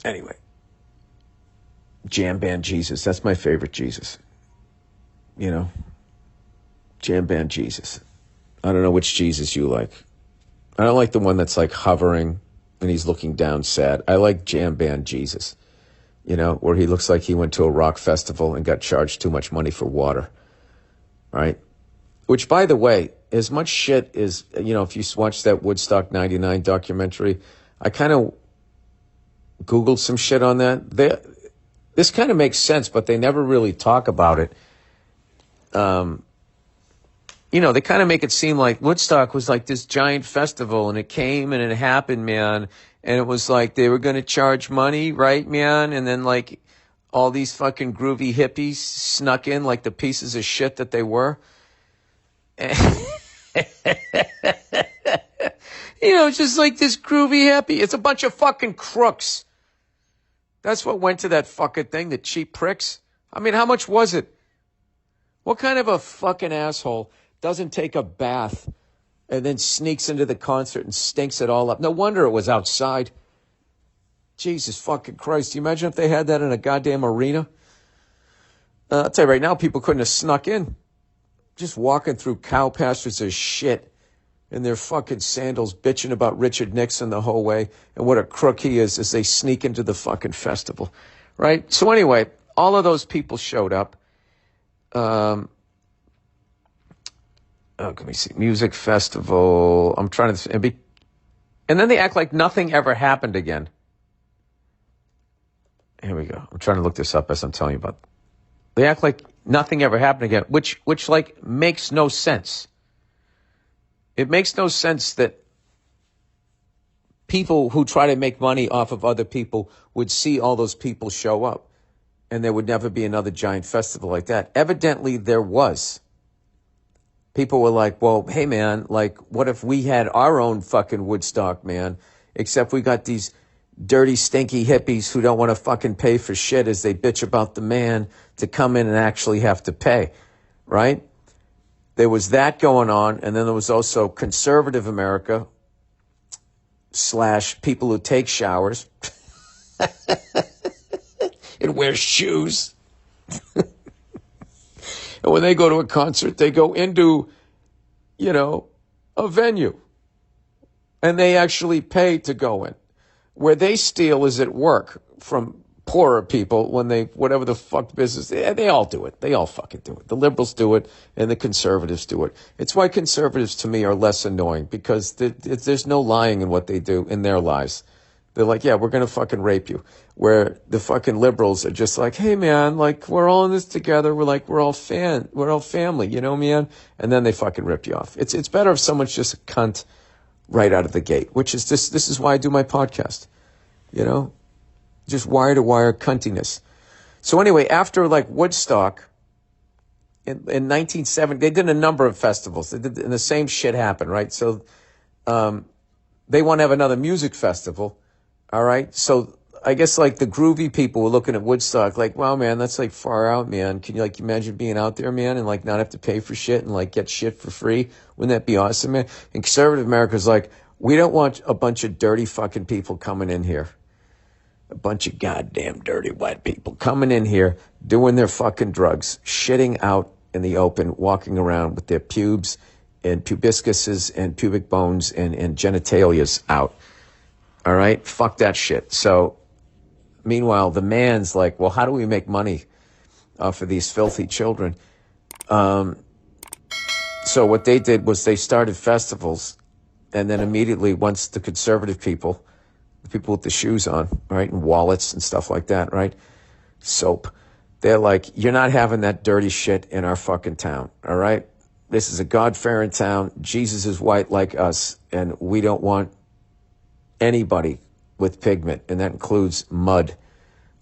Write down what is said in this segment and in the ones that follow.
Anyway, Jam Band Jesus. That's my favorite Jesus. You know, Jam Band Jesus. I don't know which Jesus you like. I don't like the one that's like hovering and he's looking down sad. I like Jam Band Jesus, you know, where he looks like he went to a rock festival and got charged too much money for water, right? Which, by the way, as much shit as, you know, if you watch that Woodstock 99 documentary, I kind of Googled some shit on that. This kind of makes sense, but they never really talk about it. You know, they kind of make it seem like Woodstock was like this giant festival and it came and it happened, man. And it was like they were going to charge money, right, man? And then like all these fucking groovy hippies snuck in like the pieces of shit that they were. You know, just like this groovy hippie. It's a bunch of fucking crooks. That's what went to that fucking thing, the cheap pricks. I mean, how much was it? What kind of a fucking asshole doesn't take a bath and then sneaks into the concert and stinks it all up? No wonder it was outside. Jesus fucking Christ. Do you imagine if they had that in a goddamn arena? I'll tell you right now, people couldn't have snuck in. Just walking through cow pastures of shit in their fucking sandals, bitching about Richard Nixon the whole way and what a crook he is as they sneak into the fucking festival, right? So anyway, all of those people showed up. Let me see. Music festival. I'm trying to... And then they act like nothing ever happened again. Here we go. I'm trying to look this up as I'm telling you about. They act like nothing ever happened again, which like makes no sense. It makes no sense that people who try to make money off of other people would see all those people show up and there would never be another giant festival like that. Evidently there was. People were like, well, hey man, like what if we had our own fucking Woodstock, man? Except we got these dirty, stinky hippies who don't want to fucking pay for shit as they bitch about the man to come in and actually have to pay, right? There was that going on, and then there was also conservative America / people who take showers and wear shoes. And when they go to a concert, they go into, you know, a venue. And they actually pay to go in. Where they steal is at work from poorer people when they, whatever the fuck business, they all do it. They all fucking do it. The liberals do it and the conservatives do it. It's why conservatives to me are less annoying because there's no lying in what they do in their lives. They're like, yeah, we're going to fucking rape you. Where the fucking liberals are just like, hey man, like we're all in this together. We're like, we're all family, you know, man. And then they fucking rip you off. It's better if someone's just a cunt right out of the gate, which is this is why I do my podcast, you know, just wire to wire cuntiness. So anyway, after like Woodstock in 1970, they did a number of festivals. And the same shit happened, right? So they want to have another music festival. All right. So I guess like the groovy people were looking at Woodstock like, wow, man, that's like far out, man. Can you like imagine being out there, man, and like not have to pay for shit and like get shit for free? Wouldn't that be awesome, man? And conservative America's like, we don't want a bunch of dirty fucking people coming in here. A bunch of goddamn dirty white people coming in here, doing their fucking drugs, shitting out in the open, walking around with their pubes and pubiscuses and pubic bones and genitalias out. All right? Fuck that shit. So, meanwhile, the man's like, well, how do we make money off of these filthy children? So what they did was they started festivals, and then immediately once the conservative people, the people with the shoes on, right, and wallets and stuff like that, right, soap, they're like, you're not having that dirty shit in our fucking town, all right? This is a God-fearing town. Jesus is white like us, and we don't want anybody with pigment, and that includes mud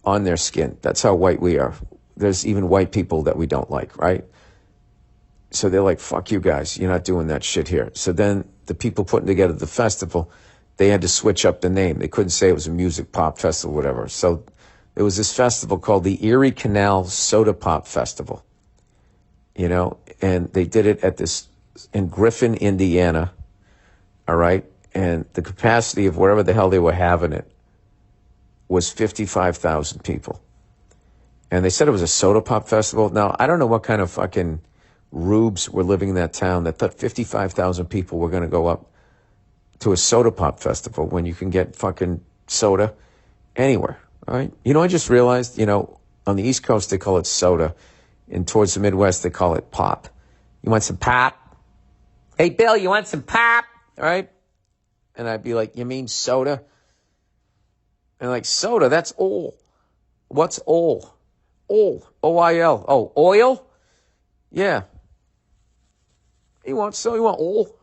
on their skin. That's how white we are. There's even white people that we don't like, right? So they're like, fuck you guys. You're not doing that shit here. So then the people putting together the festival, they had to switch up the name. They couldn't say it was a music pop festival, whatever. So there was this festival called the Erie Canal Soda Pop Festival, you know, and they did it in Griffin, Indiana, all right? And the capacity of wherever the hell they were having it was 55,000 people. And they said it was a soda pop festival. Now, I don't know what kind of fucking rubes were living in that town that thought 55,000 people were going to go up to a soda pop festival when you can get fucking soda anywhere, all right? You know, I just realized, you know, on the East Coast, they call it soda. And towards the Midwest, they call it pop. You want some pop? Hey, Bill, you want some pop? All right? And I'd be like, you mean soda? And like, soda, that's oil. What's oil? Oil. O-I-L. Oh, oil? Yeah. You want oil?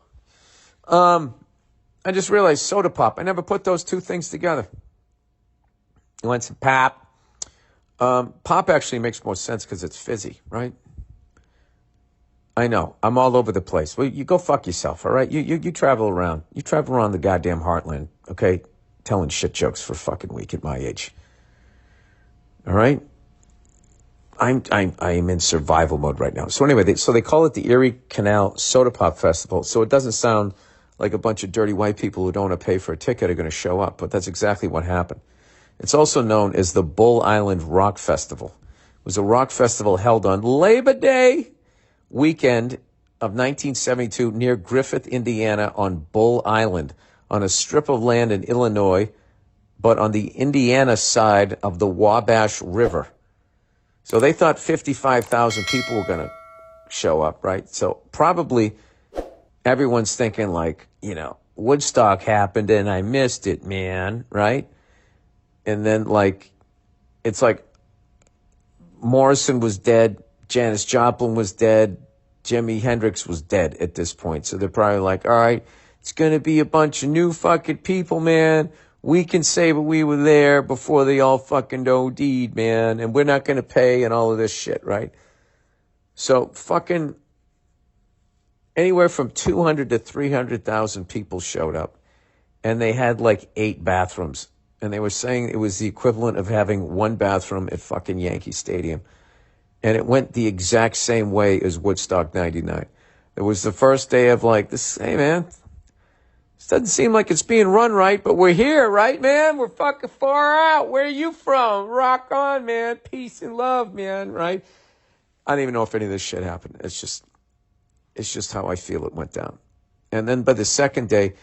I just realized soda pop. I never put those two things together. You want some pop? Pop actually makes more sense because it's fizzy, right? I know. I'm all over the place. Well, you go fuck yourself, all right? You travel around. You travel around the goddamn heartland, okay? Telling shit jokes for a fucking week at my age. All right? I'm in survival mode right now. So anyway, they call it the Erie Canal Soda Pop Festival. So it doesn't sound like a bunch of dirty white people who don't want to pay for a ticket are going to show up. But that's exactly what happened. It's also known as the Bull Island Rock Festival. It was a rock festival held on Labor Day weekend of 1972 near Griffith, Indiana on Bull Island, on a strip of land in Illinois, but on the Indiana side of the Wabash River. So they thought 55,000 people were going to show up, right? So probably everyone's thinking like, you know, Woodstock happened and I missed it, man, right? And then like, it's like Morrison was dead, Janis Joplin was dead, Jimi Hendrix was dead at this point. So they're probably like, all right, it's going to be a bunch of new fucking people, man. We can say that we were there before they all fucking OD'd, man. And we're not going to pay and all of this shit, right? So fucking anywhere from 200 to 300,000 people showed up. And they had like 8 bathrooms. And they were saying it was the equivalent of having 1 bathroom at fucking Yankee Stadium. And it went the exact same way as Woodstock 99. It was the first day of like, this, hey man, this doesn't seem like it's being run right, but we're here, right, man? We're fucking far out. Where are you from? Rock on, man. Peace and love, man, right? I don't even know if any of this shit happened. It's just how I feel it went down. And then by the second day,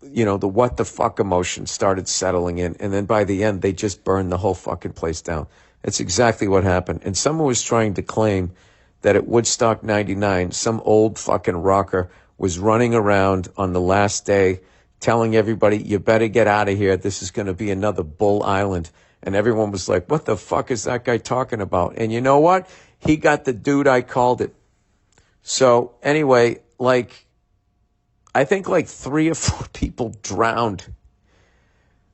you know, the what the fuck emotion started settling in. And then by the end, they just burned the whole fucking place down. That's exactly what happened. And someone was trying to claim that at Woodstock 99, some old fucking rocker was running around on the last day telling everybody, you better get out of here. This is going to be another Bull Island. And everyone was like, what the fuck is that guy talking about? And you know what? He got the dude I called it. So anyway, like, I think like 3 or 4 people drowned.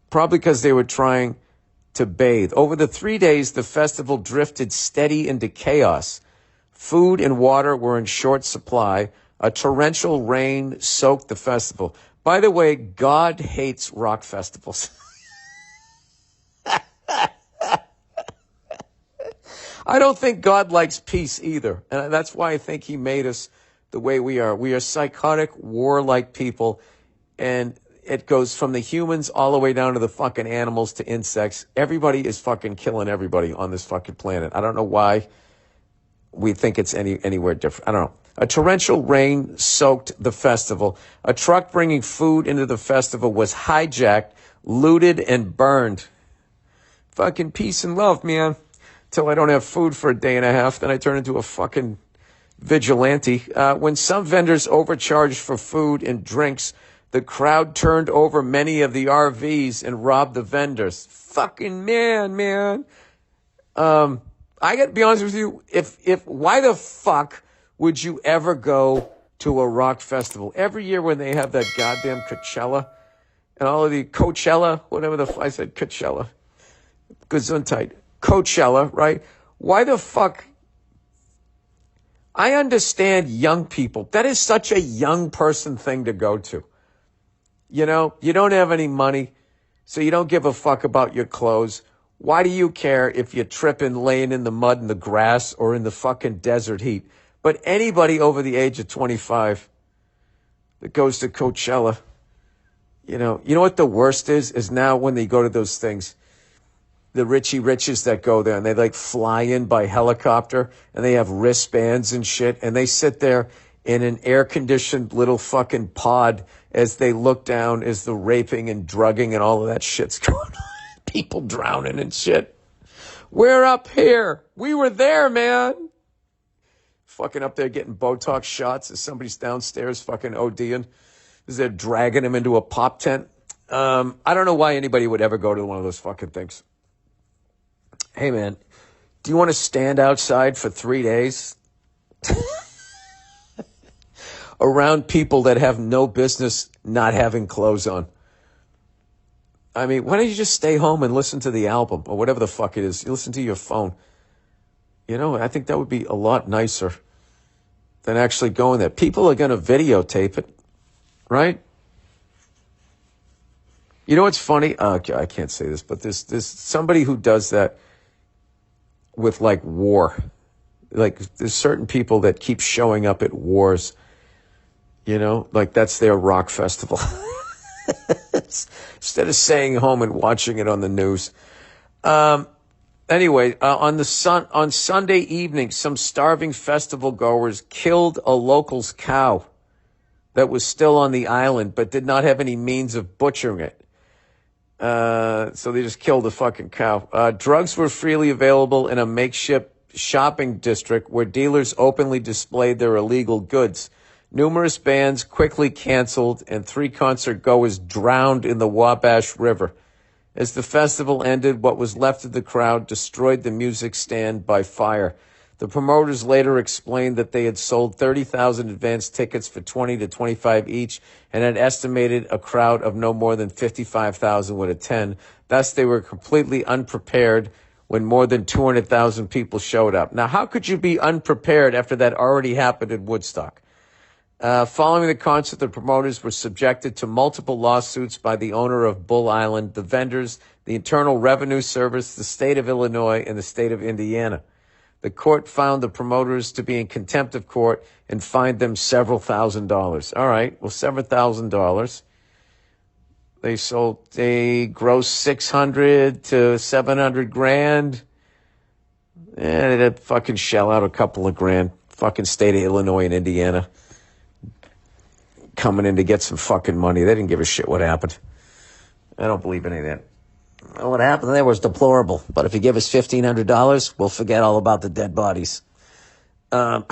Probably because they were trying to bathe. Over the 3 days, the festival drifted steady into chaos. Food and water were in short supply. A torrential rain soaked the festival. By the way, God hates rock festivals. I don't think God likes peace either. And that's why I think he made us the way we are. We are psychotic, warlike people. And it goes from the humans all the way down to the fucking animals to insects. Everybody is fucking killing everybody on this fucking planet. I don't know why we think it's anywhere different. I don't know. A torrential rain soaked the festival. A truck bringing food into the festival was hijacked, looted, and burned. Fucking peace and love, man. Till I don't have food for a day and a half, then I turn into a fucking vigilante. When some vendors overcharged for food and drinks, the crowd turned over many of the RVs and robbed the vendors. Fucking man. I got to be honest with you. If why the fuck would you ever go to a rock festival? Every year when they have that goddamn Coachella and all of the Coachella, whatever I said Coachella. Gesundheit. Coachella, right? Why the fuck? I understand young people. That is such a young person thing to go to. You know, you don't have any money, so you don't give a fuck about your clothes. Why do you care if you're tripping, laying in the mud and the grass or in the fucking desert heat? But anybody over the age of 25 that goes to Coachella, you know what the worst is now when they go to those things, the Richie Riches that go there, and they like fly in by helicopter, and they have wristbands and shit, and they sit there in an air-conditioned little fucking pod as they look down as the raping and drugging and all of that shit's going on. People drowning and shit. We're up here. We were there, man. Fucking up there getting Botox shots as somebody's downstairs fucking ODing as they're dragging him into a pop tent. I don't know why anybody would ever go to one of those fucking things. Hey, man, do you want to stand outside for 3 days around people that have no business not having clothes on? I mean, why don't you just stay home and listen to the album or whatever the fuck it is? You listen to your phone. You know, I think that would be a lot nicer than actually going there. People are going to videotape it, right? You know what's funny? Okay, I can't say this, but there's somebody who does that with like war. Like there's certain people that keep showing up at wars, you know, like that's their rock festival. Instead of staying home and watching it on the news. Anyway, on Sunday evening, some starving festival goers killed a local's cow that was still on the island, but did not have any means of butchering it. So they just killed the fucking cow. Drugs were freely available in a makeshift shopping district where dealers openly displayed their illegal goods. Numerous bands quickly canceled, and 3 concert goers drowned in the Wabash River. As the festival ended, what was left of the crowd destroyed the music stand by fire. The promoters later explained that they had sold 30,000 advance tickets for $20 to $25 each and had estimated a crowd of no more than 55,000 would attend. Thus, they were completely unprepared when more than 200,000 people showed up. Now, how could you be unprepared after that already happened in Woodstock? Following the concert, the promoters were subjected to multiple lawsuits by the owner of Bull Island, the vendors, the Internal Revenue Service, the state of Illinois, and the state of Indiana. The court found the promoters to be in contempt of court and fined them several $1,000s. All right, well, several $1,000. They grossed 600 to 700 grand. They'd fucking shell out a couple of grand. Fucking state of Illinois and Indiana coming in to get some fucking money. They didn't give a shit what happened. I don't believe any of that. What happened there was deplorable. But if you give us $1,500, we'll forget all about the dead bodies. Do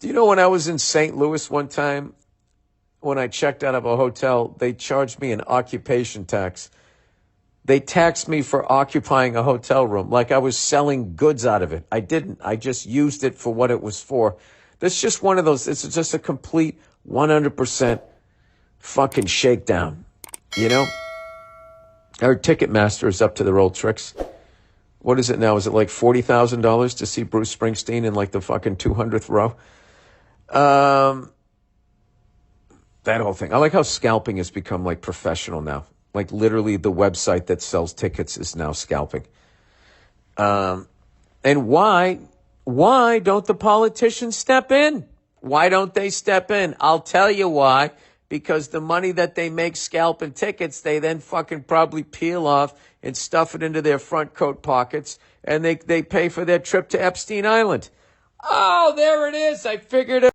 you know when I was in St. Louis one time, when I checked out of a hotel, they charged me an occupation tax. They taxed me for occupying a hotel room like I was selling goods out of it. I didn't. I just used it for what it was for. That's just one of those, it's just a complete 100% fucking shakedown, you know? Our Ticketmaster is up to their old tricks. What is it now? Is it like $40,000 to see Bruce Springsteen in like the fucking 200th row? That whole thing. I like how scalping has become like professional now. Like literally the website that sells tickets is now scalping. And why don't the politicians step in? Why don't they step in? I'll tell you why. Because the money that they make scalping tickets, they then fucking probably peel off and stuff it into their front coat pockets, and they pay for their trip to Epstein Island. Oh, there it is. I figured it